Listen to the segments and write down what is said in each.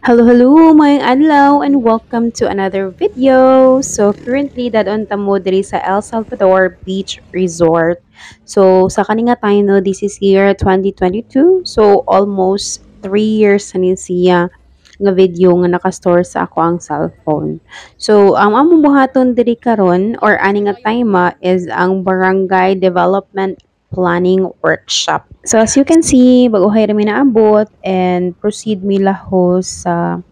Hello, hello, mayang adlaw and welcome to another video. So, currently, dadon tamo diri sa El Salvador Beach Resort. So, sa kaninga tayo no, this is year 2022. So, almost 3 years na ni siya nga video nga nakastore sa ako ang cellphone. So, ang among buhaton diri karon or ani nga time is ang Barangay Development Planning Workshop. So as you can see, baguhay rami naabot and proceed mi lahos sa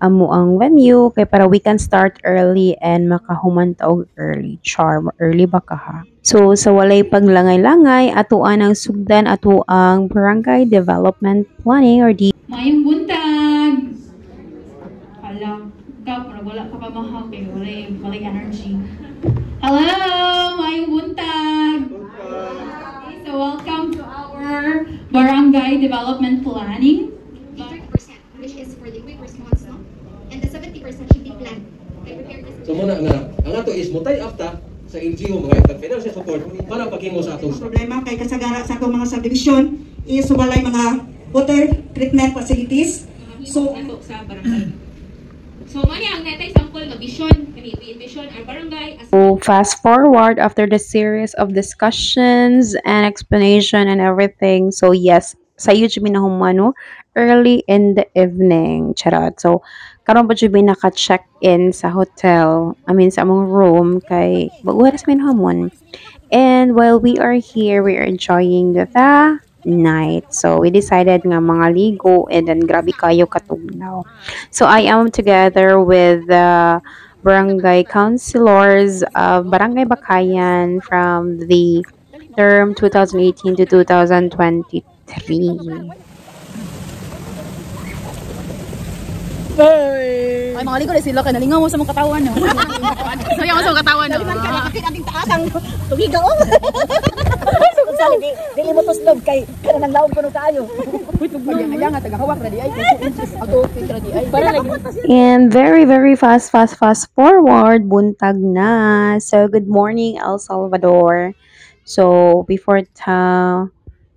amo ang venue kay para we can start early and makahuman ta og early. Char, early ba ka ha? So sa walay paglangay-langay, atuan ang sugdan ato ang Barangay Development Planning or Mayong buntag! Hala, ikaw, parang wala ka pa mahal kay walay energy. Hello! Mayong buntag! Okay, so welcome to our Barangay Development Planning. 30%, which is for the quick response, no? And the 70% should be planned. Okay, prepare this. So muna nga, ang ato is mutay afta sa NGO mga itag financial support para paghimo sa atong Problema kay kasagara sa atong mga subdivision is walay mga water treatment facilities. So ato sa barangay. So mani ang natay sample nga vision kani vision ang barangay as So fast forward after the series of discussions and explanation and everything. So yes, sa YouTube minahumano early in the evening. Charot. So karon pa jud naka-check-in sa hotel. I mean sa among room kay baguras minahumon. And while we are here, we are enjoying the night. So we decided nga mga ligo and then grabe kayo katugnaw. So I am together with the barangay councilors of Barangay Bakayan from the term 2018 to 2023. Ay, mga ligo na sila ka. Nalingaw mo sa mong katawan, no? Nalingaw mo sa mong katawan, no? kapit ating taasang tubiga o. Dili mo to slob kay kana nang laom kuno kayo. Uy, tugmag yan. Ayan nga, tagahawak na di ay. Ako, pitra di ay. Para lagi. And very fast forward, buntag na. So good morning El Salvador. So before ta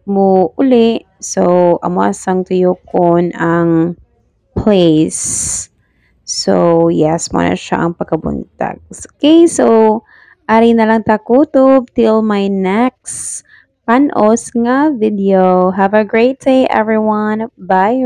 mo uli, so amo asang tuyokon ang place. So, yes, mo na siya ang pagkabuntag. Okay, so, ari na lang ta kutob till my next panos nga video. Have a great day, everyone. Bye.